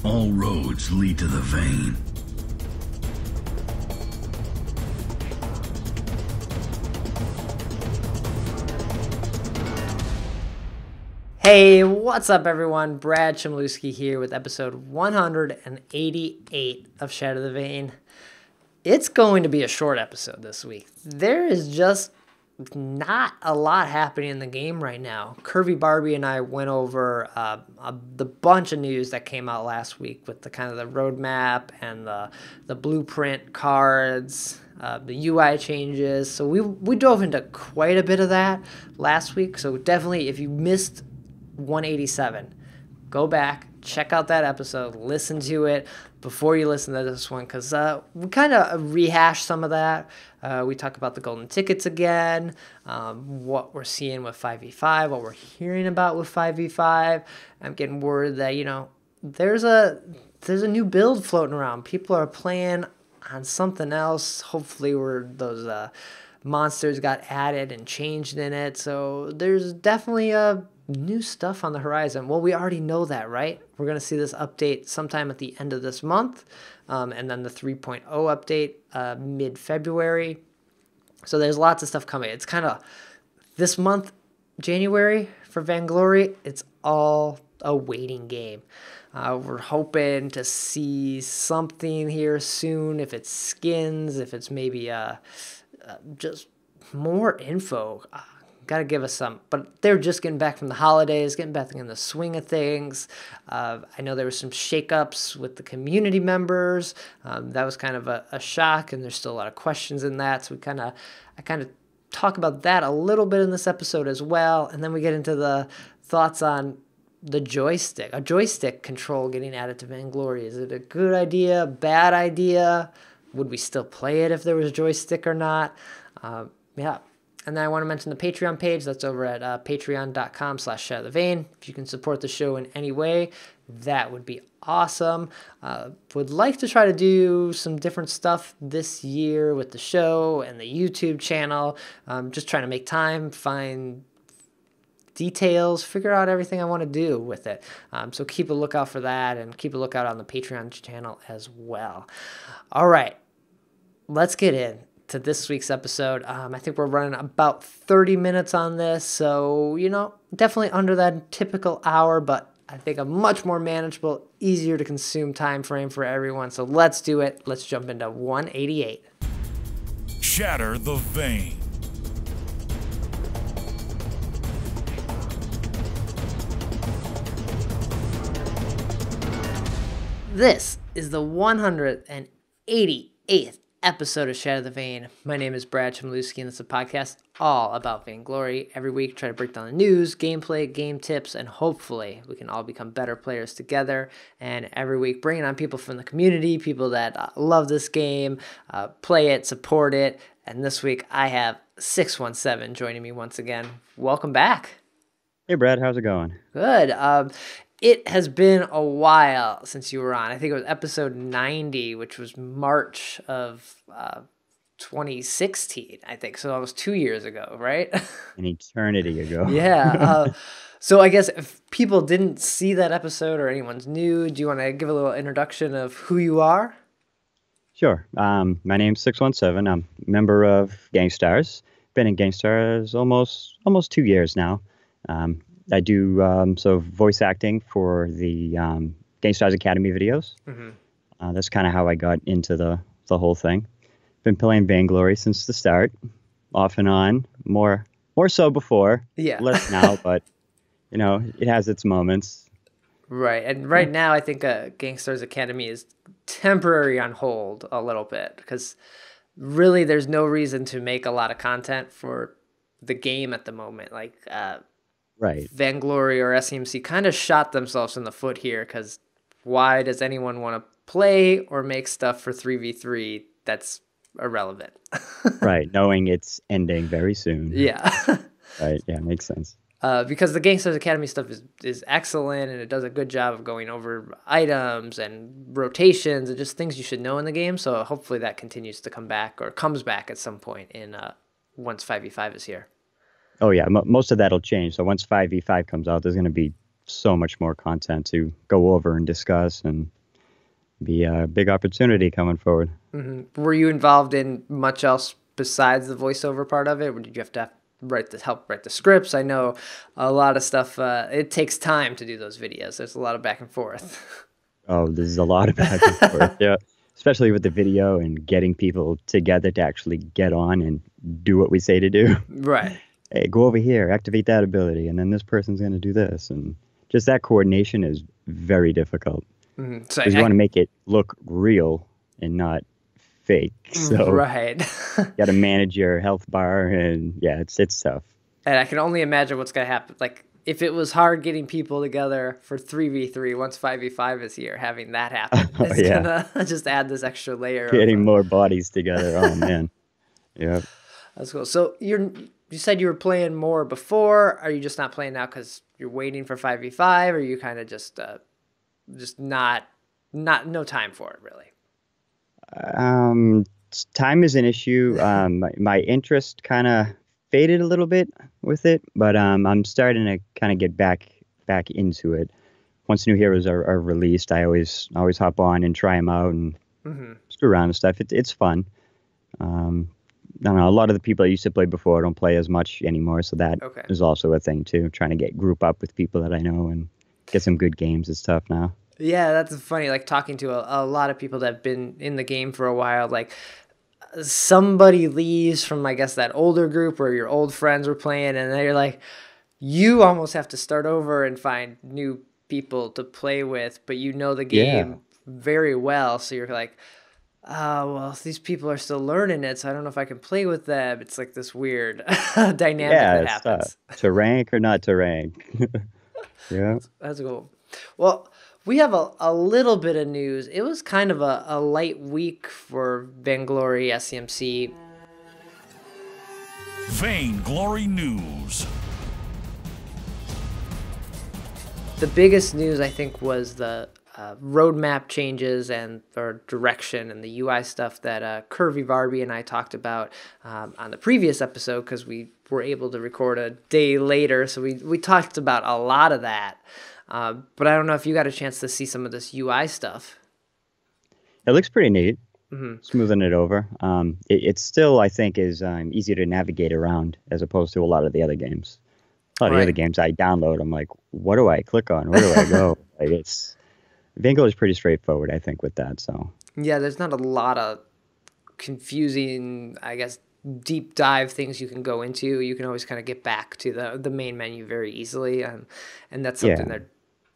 All roads lead to the vein. Hey, what's up everyone? Brad Chmielewski here with episode 188 of Shatter the Vain. It's going to be a short episode this week. There is just not a lot happening in the game right now. CurvyBarbie and I went over the bunch of news that came out last week with the kind of the roadmap and the blueprint cards, the UI changes. So we dove into quite a bit of that last week. So definitely, if you missed 187, go back, check out that episode, listen to it before you listen to this one, because we kind of rehash some of that. We talk about the golden tickets again, what we're seeing with 5v5, what we're hearing about with 5v5. I'm getting word that, there's a new build floating around. People are playing on something else. Hopefully where those monsters got added and changed in it. So there's definitely new stuff on the horizon. Well, we already know that, right? We're going to see this update sometime at the end of this month, and then the 3.0 update mid-February. So there's lots of stuff coming. It's kind of this month, January, for Vainglory, it's all a waiting game. We're hoping to see something here soon, if it's skins, if it's maybe just more info. Got to give us some, but they're just getting back from the holidays, getting back in the swing of things. I know there was some shakeups with the community members. That was kind of a shock, and there's still a lot of questions in that. So I kind of talk about that a little bit in this episode as well, and then we get into the thoughts on the joystick, a joystick control getting added to Vainglory. Is it a good idea, bad idea? Would we still play it if there was a joystick or not? Yeah. And then I want to mention the Patreon page. That's over at patreon.com/shatterthevain. If you can support the show in any way, that would be awesome. Would like to try to do some different stuff this year with the show and the YouTube channel. Just trying to make time, find details, figure out everything I want to do with it. So keep a lookout for that, and keep a lookout on the Patreon channel as well. All right, let's get in to this week's episode. I think we're running about 30 minutes on this, so definitely under that typical hour, but I think a much more manageable, easier to consume time frame for everyone. So let's do it. Let's jump into 188. Shatter the Vain. This is the 188th episode of Shatter the Vain. My name is Brad Chmielewski, and it's a podcast all about Vainglory. Every week, try to break down the news, gameplay, game tips, and hopefully we can all become better players together. And every week, bringing on people from the community, people that love this game, play it, support it. And this week, I have 617 joining me once again. Welcome back. Hey, Brad. How's it going? Good. It has been a while since you were on. I think it was episode 90, which was March of 2016, I think. So that was 2 years ago, right? An eternity ago. Yeah. So I guess if people didn't see that episode or anyone's new, do you want to give a little introduction of who you are? Sure. My name's 617. I'm a member of Gangstars. Been in Gangstars almost 2 years now. I do voice acting for the Gangstars Academy videos. Mm-hmm. That's kind of how I got into the whole thing. Been playing Vainglory since the start, off and on. More so before, less now, but it has its moments. Right, and right now I think Gangstars Academy is temporary on hold a little bit because really there's no reason to make a lot of content for the game at the moment. Like. Right. Vainglory or SEMC kind of shot themselves in the foot here because why does anyone want to play or make stuff for 3v3 that's irrelevant? Right, knowing it's ending very soon. Yeah. Right, yeah, makes sense. Because the Gangsters Academy stuff is excellent, and it does a good job of going over items and rotations and just things you should know in the game. So hopefully that continues to come back or comes back at some point in once 5v5 is here. Oh, yeah, most of that will change. So once 5v5 comes out, there's going to be so much more content to go over and discuss, and be a big opportunity coming forward. Were you involved in much else besides the voiceover part of it? Or did you have to help write the scripts? I know a lot of stuff. It takes time to do those videos. There's a lot of back and forth. Oh, there's a lot of back and forth. Yeah, especially with the video and getting people together to actually get on and do what we say to do. Right. Hey, go over here, activate that ability, and then this person's going to do this, and just that coordination is very difficult. So Because you want to make it look real and not fake. So right. you got to manage your health bar, and yeah, it's tough. And I can only imagine what's going to happen. Like, if it was hard getting people together for 3v3 once 5v5 is here, having that happen is going to just add this extra layer. Getting more bodies together. Oh, man. Yeah. That's cool. So you said you were playing more before. Are you just not playing now because you're waiting for 5v5, or are you kind of just not no time for it, really? Time is an issue. My interest kind of faded a little bit with it, but I'm starting to kind of get back into it. Once new heroes are released, I always hop on and try them out and screw around and stuff. It's fun. I don't know. A lot of the people I used to play before don't play as much anymore, so that is also a thing too. Trying to group up with people that I know and get some good games is tough now. Yeah, that's funny. Like, talking to a lot of people that have been in the game for a while, like, somebody leaves from, I guess, that older group where your old friends were playing, and then you're like, you almost have to start over and find new people to play with, but you know the game very well, so you're like, oh, well, these people are still learning it, so I don't know if I can play with them. It's like this weird dynamic that happens. To rank or not to rank. Yeah. That's cool. Well, we have a little bit of news. It was kind of a light week for Vainglory SCMC. Vainglory News. The biggest news, I think, was the roadmap changes and or direction and the UI stuff that CurvyBarbie and I talked about on the previous episode, because we were able to record a day later. So we talked about a lot of that. But I don't know if you got a chance to see some of this UI stuff. It looks pretty neat. Smoothing it over. It still, I think, is easier to navigate around as opposed to a lot of the other games. A lot of the other games I download, I'm like, what do I click on? Where do I go? Vainglory is pretty straightforward, I think, with that. So yeah, there's not a lot of confusing, I guess, deep dive things you can go into. You can always kind of get back to the main menu very easily, and that's something they're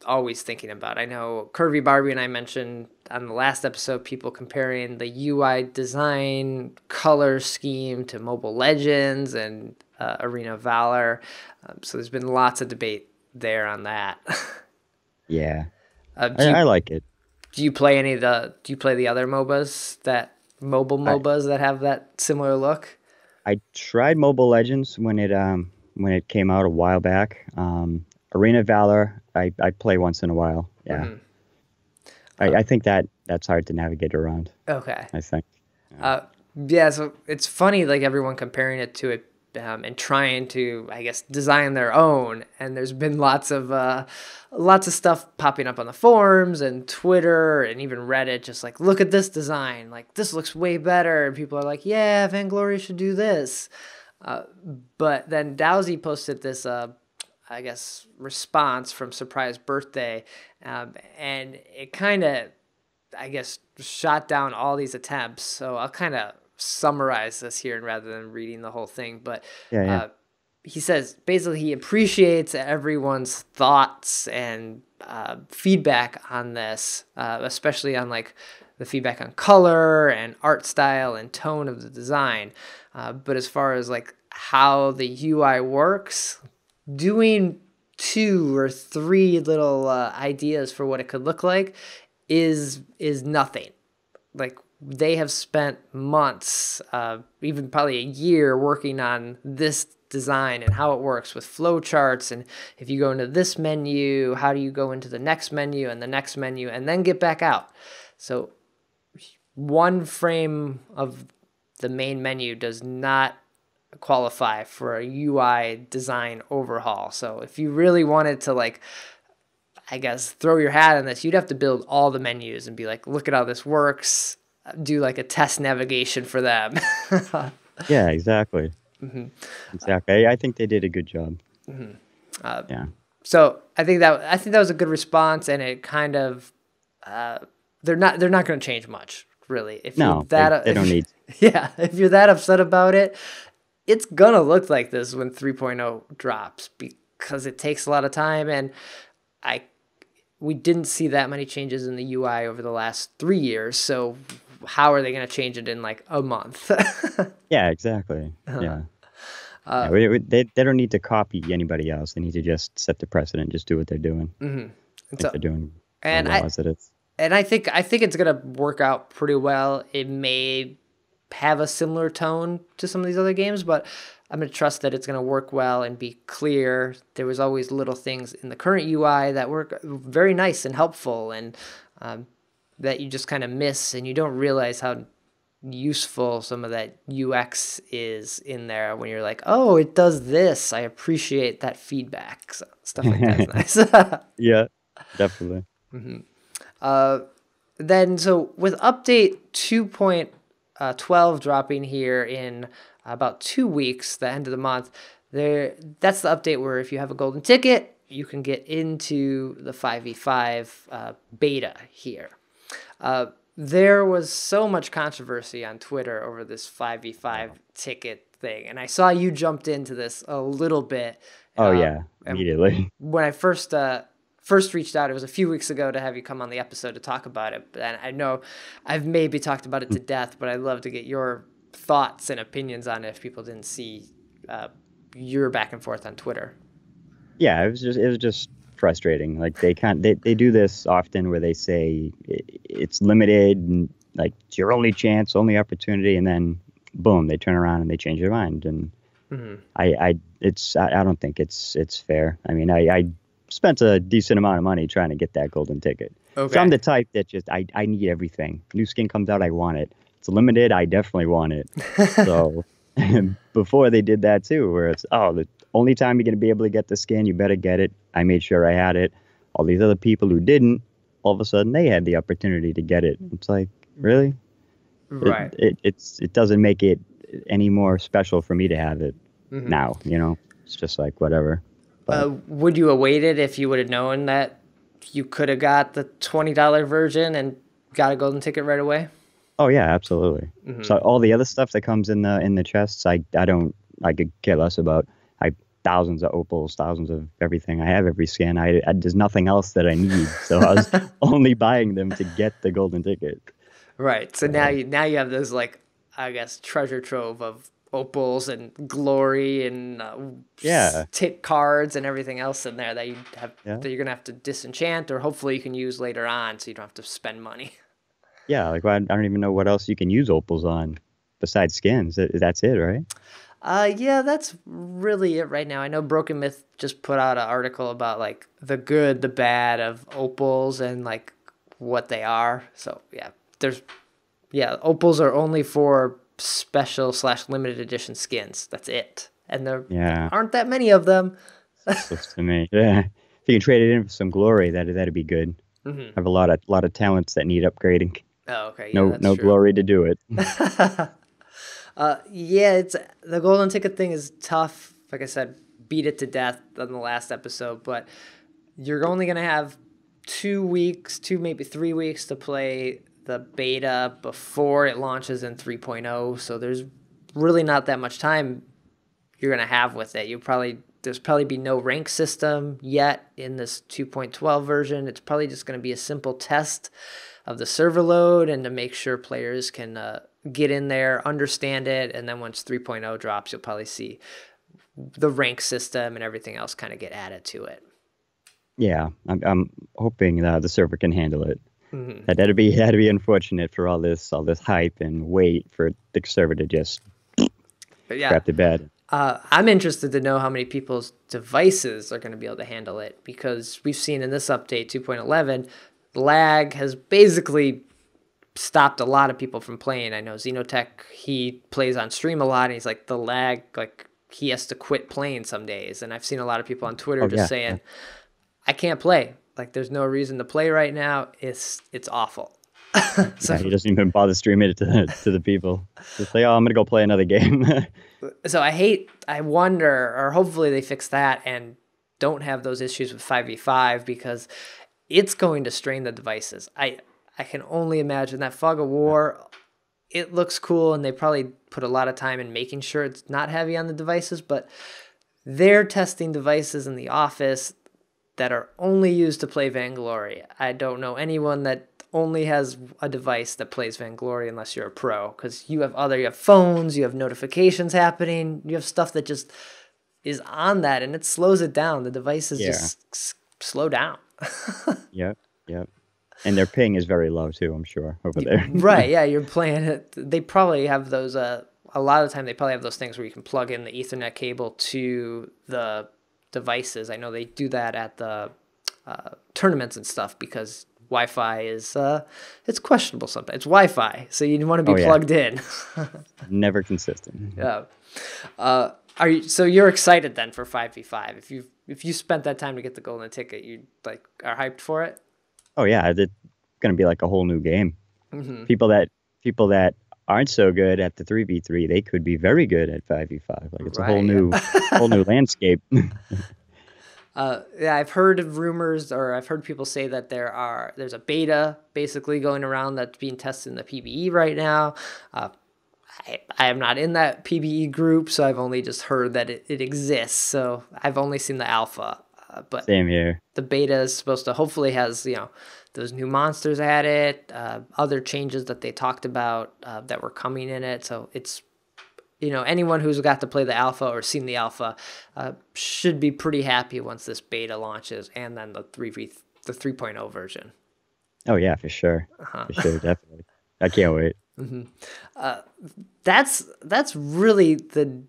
always thinking about. I know CurvyBarbie and I mentioned on the last episode people comparing the UI design color scheme to Mobile Legends and Arena of Valor. So there's been lots of debate there on that. Yeah. I like it. Do you play the other MOBAs MOBAs that have that similar look? I tried Mobile Legends when it came out a while back. Arena of Valor, I play once in a while. Yeah. I think that's hard to navigate around. Okay. I think. Yeah, so it's funny, like, everyone comparing it to it and trying to, I guess, design their own. And there's been lots of stuff popping up on the forums and Twitter and even Reddit, just like, look at this design. Like, this looks way better. And people are like, yeah, Vainglory should do this. But then Dowsy posted this, I guess, response from Surprise Birthday. And it kind of, I guess, shot down all these attempts. So I'll kind of summarize this here rather than reading the whole thing. But he says basically he appreciates everyone's thoughts and feedback on this, especially on like the feedback on color and art style and tone of the design. But as far as like how the UI works, doing 2 or 3 little ideas for what it could look like is nothing. Like, they have spent months, even probably a year, working on this design and how it works with flowcharts. And if you go into this menu, how do you go into the next menu and the next menu and then get back out? So one frame of the main menu does not qualify for a UI design overhaul. So if you really wanted to, like, I guess, throw your hat on this, you'd have to build all the menus and be like, look at how this works, do like a test navigation for them. Yeah, exactly. Exactly. I think they did a good job. Yeah. So I think that was a good response, and it kind of they're not going to change much, really. If No, you're that, they don't need. yeah, if you're that upset about it, it's gonna look like this when 3.0 drops because it takes a lot of time, and we didn't see that many changes in the UI over the last 3 years. So how are they going to change it in like a month? Yeah, exactly. Yeah. Yeah, they don't need to copy anybody else. They need to just set the precedent, just do what they're doing. I think they're doing and well as it is. And I think it's gonna work out pretty well. It may have a similar tone to some of these other games, but I'm gonna trust that it's gonna work well and be clear. There was always little things in the current UI that were very nice and helpful, and that you just kind of miss, and you don't realize how useful some of that UX is in there when you're like, oh, it does this. I appreciate that feedback. So stuff like that's nice. Yeah, definitely. Then, so with update 2.12 dropping here in about 2 weeks, the end of the month, that's the update where if you have a golden ticket, you can get into the 5v5 beta here. There was so much controversy on Twitter over this 5v5 ticket thing, and I saw you jumped into this a little bit. Oh yeah, immediately. When I first reached out, it was a few weeks ago to have you come on the episode to talk about it. And I know I've maybe talked about it to death, but I'd love to get your thoughts and opinions on it if people didn't see your back and forth on Twitter. Yeah, it was just frustrating. Like they do this often where they say it's limited and like it's your only chance, only opportunity, and then boom, they turn around and they change their mind. And I don't think it's fair. I mean, I spent a decent amount of money trying to get that golden ticket. Okay. So I'm the type that just I need everything. New skin comes out, I want it. It's limited, I definitely want it. So before they did that too, where it's the only time you're gonna be able to get the skin, you better get it. I made sure I had it. All these other people who didn't, all of a sudden they had the opportunity to get it. It's like, really? Right. It doesn't make it any more special for me to have it now. You know, it's just like whatever. Would you have waited if you would have known that you could have got the $20 version and got a golden ticket right away? Oh yeah, absolutely. So all the other stuff that comes in the chests, I could care less about. Thousands of opals, thousands of everything. I have every skin. There's nothing else that I need. So I was only buying them to get the golden ticket. Right. So now you have this, like, I guess, treasure trove of opals and glory and tick cards and everything else in there that you have that you're gonna have to disenchant, or hopefully you can use later on, so you don't have to spend money. Yeah, like I don't even know what else you can use opals on besides skins. That's it, right? Yeah, that's really it right now. I know Broken Myth just put out an article about like the good, the bad of opals and like what they are. So yeah, opals are only for special / limited edition skins. That's it, and there aren't that many of them. Close to me, yeah. If you can trade it in for some glory, that'd be good. I have a lot of talents that need upgrading. Oh, okay. Yeah, no glory to do it. It's the golden ticket thing is tough. Like I said, beat it to death on the last episode, but you're only going to have 2 weeks, maybe 3 weeks to play the beta before it launches in 3.0. So there's really not that much time you're going to have with it. There's probably be no rank system yet in this 2.12 version. It's probably just going to be a simple test of the server load and to make sure players can get in there, understand it, and then once 3.0 drops, you'll probably see the rank system and everything else kind of get added to it. Yeah, I'm hoping the server can handle it. That'd be unfortunate for all this hype and wait for the server to just crap the bed. I'm interested to know how many people's devices are going to be able to handle it, because we've seen in this update 2.11, lag has basically stopped a lot of people from playing. I know Xenotech, he plays on stream a lot, and he's like, the lag, like, he has to quit playing some days. And I've seen a lot of people on Twitter saying, I can't play. like there's no reason to play right now. It's awful. Yeah, he doesn't even bother streaming it to the people. Just like, oh, I'm gonna go play another game. So I wonder, or hopefully they fix that and don't have those issues with 5v5 because it's going to strain the devices. I can only imagine that Fog of War, it looks cool and they probably put a lot of time in making sure it's not heavy on the devices, but they're testing devices in the office that are only used to play Vainglory. I don't know anyone that only has a device that plays Vainglory unless you're a pro, because you have phones, you have notifications happening, you have stuff that just is on that and it slows it down. The devices just slow down. Yep. And their ping is very low too, I'm sure, over there. Right, yeah, you're playing it. They probably have those, a lot of the time they probably have those things where you can plug in the Ethernet cable to the devices. I know they do that at the tournaments and stuff because Wi-Fi is it's questionable sometimes. It's Wi-Fi, so you want to be plugged in. Never consistent. Yeah. You're excited then for 5v5? If you spent that time to get the golden ticket, you like are hyped for it? Oh yeah, it's gonna be like a whole new game. Mm-hmm. People that aren't so good at the 3v3, they could be very good at 5v5. Like it's a whole new landscape. Yeah, I've heard of rumors, or I've heard people say that there's a beta basically going around that's being tested in the PBE right now. I am not in that PBE group, so I've only just heard that it exists. So I've only seen the alpha. But same here. The beta is supposed to hopefully has those new monsters added, other changes that they talked about that were coming in it. So it's anyone who's got to play the alpha or seen the alpha should be pretty happy once this beta launches, and then the 3.0 version. Oh yeah, for sure. For sure, definitely. I can't wait. Mm-hmm. That's really the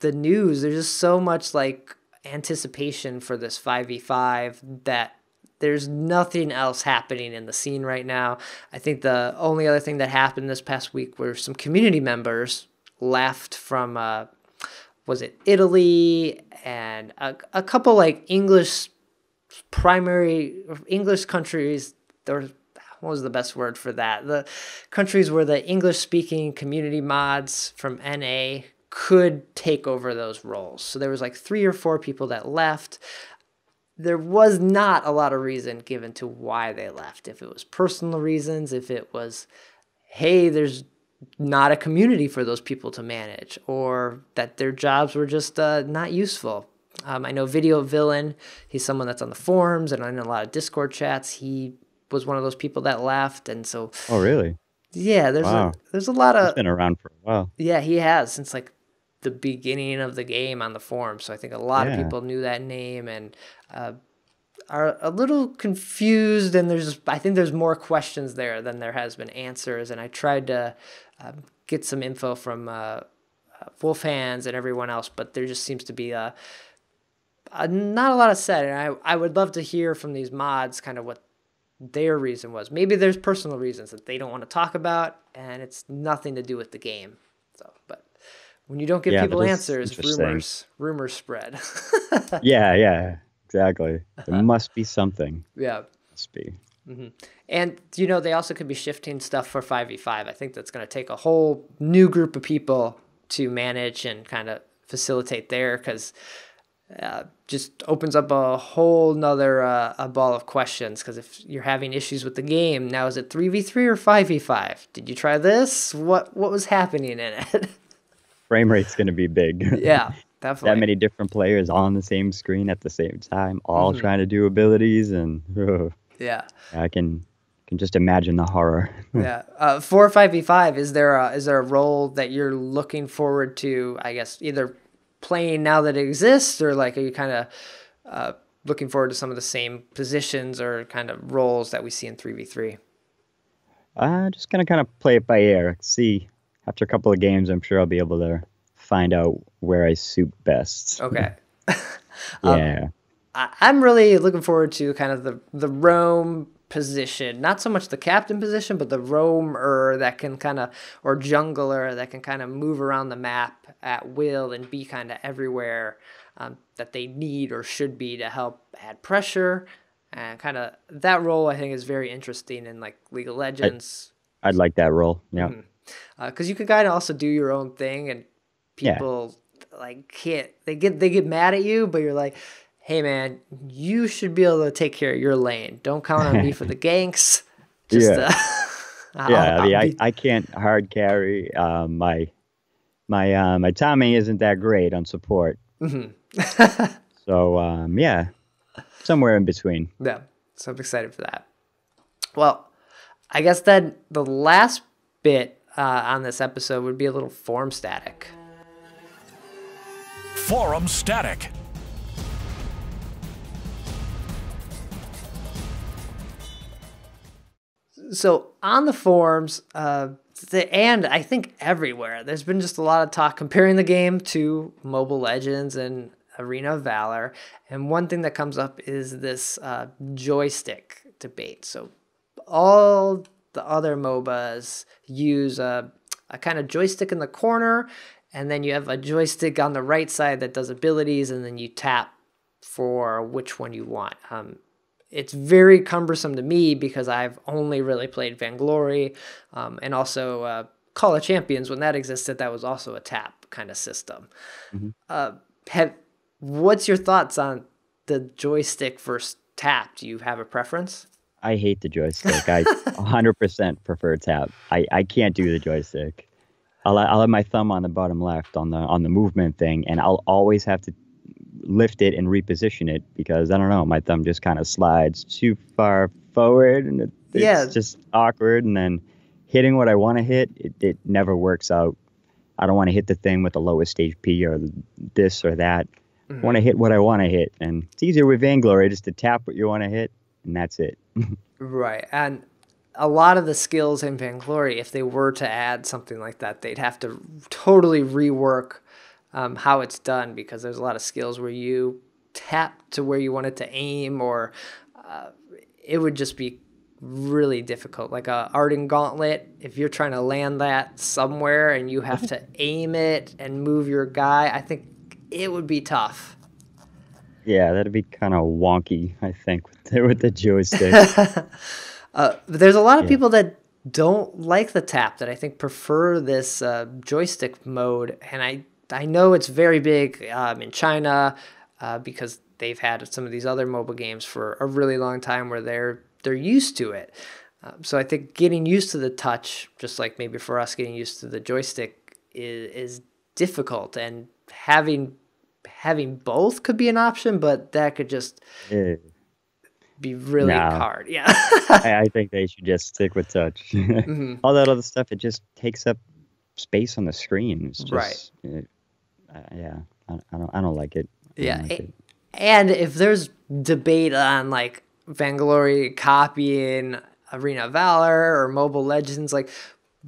news. There's just so much like anticipation for this 5v5 that there's nothing else happening in the scene right now. I think the only other thing that happened this past week were some community members left from was it Italy and a couple like English countries. What was the best word for that? The countries where the English speaking community mods from NA could take over those roles. So there was like 3 or 4 people that left. There was not a lot of reason given to why they left. If it was personal reasons, if it was, hey, there's not a community for those people to manage, or that their jobs were just not useful. I know Video Villain, he's someone that's on the forums and in a lot of Discord chats. He was one of those people that left, and so. Oh, really? Yeah, there's a lot of. He's been around for a while. Yeah, he has since like the beginning of the game on the forum. So I think a lot of people knew that name and are a little confused. And I think there's more questions there than there has been answers. And I tried to get some info from Wolf Hands and everyone else, but there just seems to be not a lot of said. And I would love to hear from these mods kind of what their reason was. Maybe there's personal reasons that they don't want to talk about, and it's nothing to do with the game. So, but when you don't give people answers, rumors spread. yeah, exactly. There must be something. Yeah, must be. Mm-hmm. And they also could be shifting stuff for 5v5. I think that's going to take a whole new group of people to manage and kind of facilitate there, because just opens up a whole nother a ball of questions. Because if you're having issues with the game, now is it 3v3 or 5v5? Did you try this? What was happening in it? Frame rate's going to be big. Yeah, definitely. That many different players on the same screen at the same time, all trying to do abilities, and yeah, I can just imagine the horror. Yeah. For 5v5, is there a role that you're looking forward to? I guess either playing now that it exists, or like are you kind of looking forward to some of the same positions or kind of roles that we see in 3v3? Just gonna kind of play it by ear. See, after a couple of games, I'm sure I'll be able to find out where I suit best. Okay. Yeah. I'm really looking forward to kind of the roam position, not so much the captain position, but the roamer that can or jungler that can kind of move around the map at will and be kind of everywhere that they need or should be to help add pressure And kind of that role I think is very interesting in like League of Legends. I'd like that role. Yeah. Because you can kind of also do your own thing, and Yeah. people like can't they get mad at you, but you're like, hey man, you should be able to take care of your lane. Don't count on me for the ganks. Just Yeah. Yeah. I mean, I can't hard carry. My timing isn't that great on support. So yeah, somewhere in between. Yeah, so I'm excited for that. Well, I guess then the last bit on this episode would be a little forum static. Forum static. So on the forums, and I think everywhere, there's been just a lot of talk comparing the game to Mobile Legends and Arena of Valor. And one thing that comes up is this joystick debate. So all the other MOBAs use a kind of joystick in the corner, and then you have a joystick on the right side that does abilities, and then you tap for which one you want. It's very cumbersome to me because I've only really played Vainglory, and also Call of Champions. When that existed, that was also a tap kind of system. What's your thoughts on the joystick versus tap? Do you have a preference? I hate the joystick. I 100% prefer tap. I can't do the joystick. I'll have my thumb on the bottom left on the movement thing, and I'll always have to lift it and reposition it because I don't know, my thumb just kind of slides too far forward, and it's just awkward. And then hitting what I want to hit, it never works out. I don't want to hit the thing with the lowest HP or this or that. I want to hit what I want to hit, and it's easier with Vainglory just to tap what you want to hit, and that's it. Right. And a lot of the skills in Vainglory, if they were to add something like that, they'd have to totally rework how it's done, because there's a lot of skills where you tap to where you want it to aim, or it would just be really difficult. Like a Arden Gauntlet, if you're trying to land that somewhere and you have to aim it and move your guy, I think it would be tough. Yeah, that'd be kind of wonky, I think, with the joystick. But there's a lot of people that don't like the tap, that I think prefer this joystick mode. And I know it's very big in China because they've had some of these other mobile games for a really long time where they're used to it. So I think getting used to the touch, just like maybe for us getting used to the joystick, is difficult. And having both could be an option, but that could just be really hard. Yeah. I think they should just stick with touch. All that other stuff, it just takes up space on the screen. It's just, yeah, I don't like it. And if there's debate on like Vainglory copying Arena of Valor or Mobile Legends, like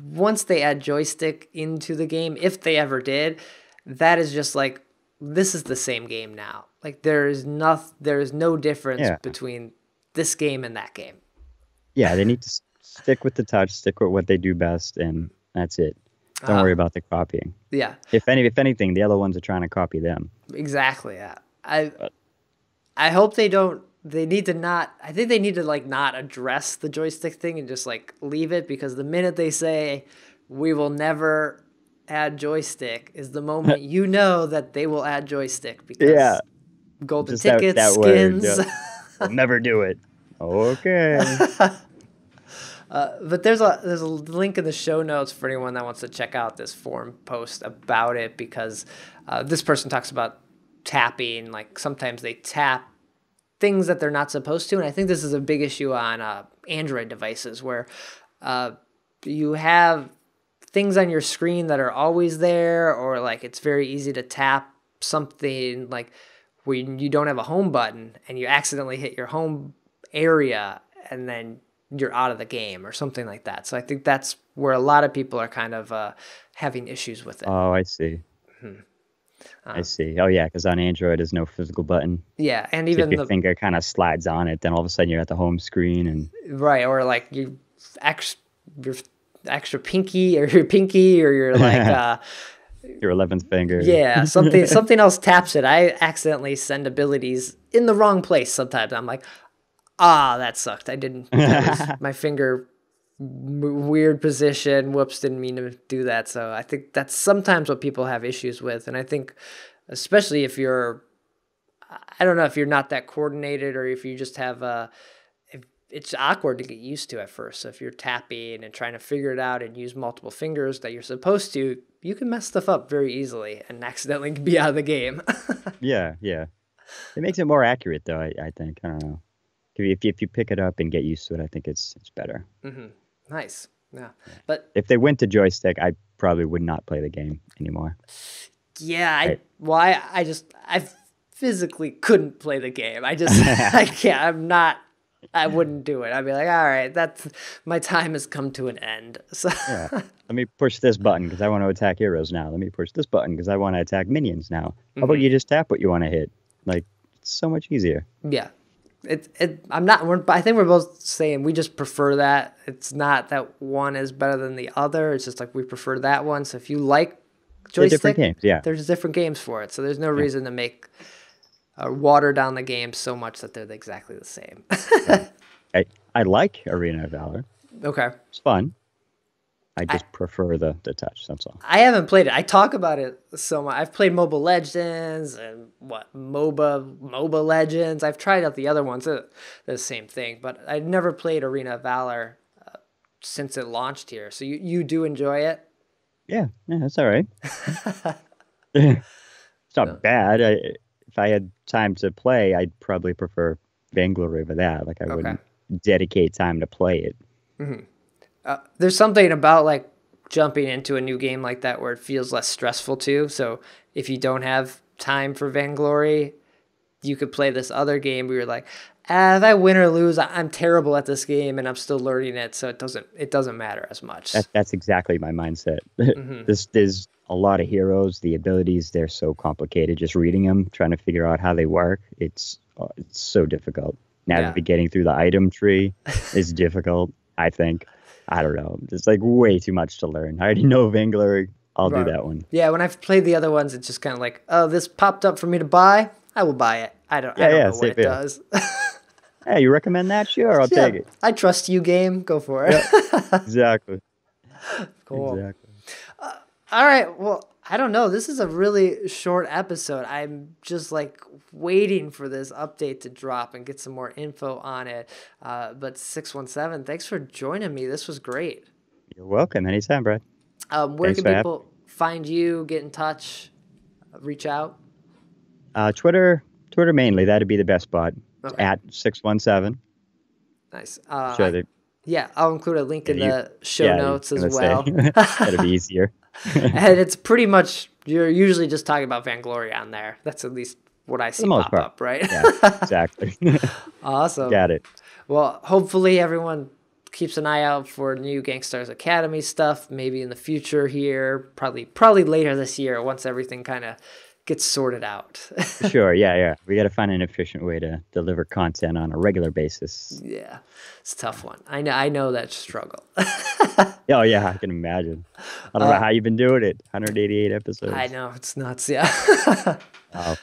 once they add joystick into the game, if they ever did, that is just like, this is the same game now. Like there is no difference between this game and that game. Yeah, they need to stick with the touch, stick with what they do best, and that's it. Don't worry about the copying. Yeah. If anything, the other ones are trying to copy them. Exactly. Yeah. I hope they don't. They need to not. I think they need to like not address the joystick thing and just like leave it, because the minute they say we will never add joystick is the moment you know that they will add joystick, because golden just tickets, that skins. Word, We'll never do it. Okay. But there's a link in the show notes for anyone that wants to check out this forum post about it, because this person talks about tapping. Like sometimes they tap things that they're not supposed to, and I think this is a big issue on Android devices where you have things on your screen that are always there, or like it's very easy to tap something like when you don't have a home button and you accidentally hit your home area and then you're out of the game or something like that. So I think that's where a lot of people are kind of having issues with it. Oh, I see. I see. Oh, yeah, because on Android, there's no physical button. Yeah, and so even if your finger kind of slides on it, then all of a sudden you're at the home screen. Right, or like your extra pinky, or you're like... your 11th finger. Yeah, something else taps it. I accidentally send abilities in the wrong place sometimes. I'm like, Ah, that sucked. I didn't. That was my finger, weird position. Whoops, didn't mean to do that. So I think that's sometimes what people have issues with. And I think, especially if you're, I don't know, if you're not that coordinated or if you just have it's awkward to get used to at first. So if you're tapping and trying to figure it out and use multiple fingers that you're supposed to, you can mess stuff up very easily and accidentally be out of the game. Yeah. It makes it more accurate, though, I think. I don't know. If you pick it up and get used to it, I think it's better. Mm-hmm. Nice. Yeah. But if they went to joystick, I probably would not play the game anymore. Yeah. I physically couldn't play the game. I can't. I wouldn't do it. I'd be like, all right, my time has come to an end. So yeah. Let me push this button because I want to attack heroes now. Let me push this button because I want to attack minions now. How about you just tap what you want to hit? Like, it's so much easier. Yeah. I think we're both saying we just prefer that. It's not that one is better than the other. It's just like we prefer that one. So if you like joystick, different games, yeah. There's different games for it. So there's no reason to make water down the game so much that they're exactly the same. I like Arena of Valor. Okay. It's fun. I just prefer the touch, that's all. I haven't played it. I talk about it so much. I've played Mobile Legends and MOBA Legends. I've tried out the other ones. They're the same thing. But I've never played Arena of Valor since it launched here. So you do enjoy it? Yeah, that's all right. It's not bad. If I had time to play, I'd probably prefer Vainglory over that. Like, I wouldn't dedicate time to play it. Mm-hmm. There's something about like jumping into a new game like that where it feels less stressful too. So if you don't have time for Vainglory, you could play this other game where you're like, if I win or lose, I'm terrible at this game and I'm still learning it, so it doesn't matter as much. That's exactly my mindset. There's a lot of heroes. The abilities, they're so complicated. Just reading them, trying to figure out how they work, it's so difficult. Navigating through the item tree is difficult, I think. I don't know. It's like way too much to learn. I already know Vainglory. I'll do that one. Yeah, when I've played the other ones, it's just kind of like, oh, this popped up for me to buy. I will buy it. I don't know what it does. Hey, you recommend that? Sure, I'll take it. I trust you, game. Go for it. Yeah, exactly. Cool. Exactly. All right. Well, I don't know. This is a really short episode. I'm just like waiting for this update to drop and get some more info on it. But 617, thanks for joining me. This was great. You're welcome. Anytime, Brad. Where can people find you, get in touch, reach out? Twitter mainly. That'd be the best spot. Okay. At 617. Nice. Yeah, I'll include a link in the show notes as well. That'd be easier. And it's pretty much, you're usually just talking about Vainglory on there. That's at least what I see pop up, right? Yeah, exactly. Awesome. Got it. Well, hopefully everyone keeps an eye out for new Gangstars Academy stuff, maybe in the future here, probably later this year once everything kind of gets sorted out. Sure, yeah. We got to find an efficient way to deliver content on a regular basis. Yeah, it's a tough one. I know that struggle. Oh, yeah, I can imagine. I don't know how you've been doing it. 188 episodes. I know, it's nuts, yeah. Wow,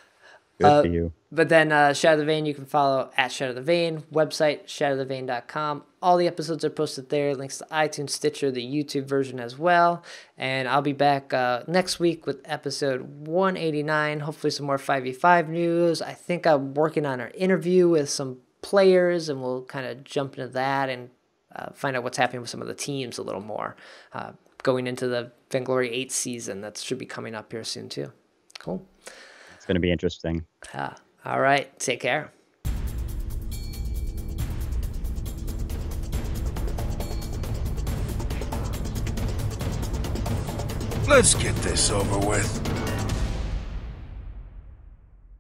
good for you. But then Shatter The Vain, you can follow at Shatter The Vain, website, shatterthevain.com. All the episodes are posted there, links to iTunes, Stitcher, the YouTube version as well. And I'll be back next week with episode 189, hopefully some more 5v5 news. I think I'm working on an interview with some players, and we'll kind of jump into that and find out what's happening with some of the teams a little more. Going into the Vainglory 8 season, that should be coming up here soon too. Cool. It's going to be interesting. All right, take care. Let's get this over with.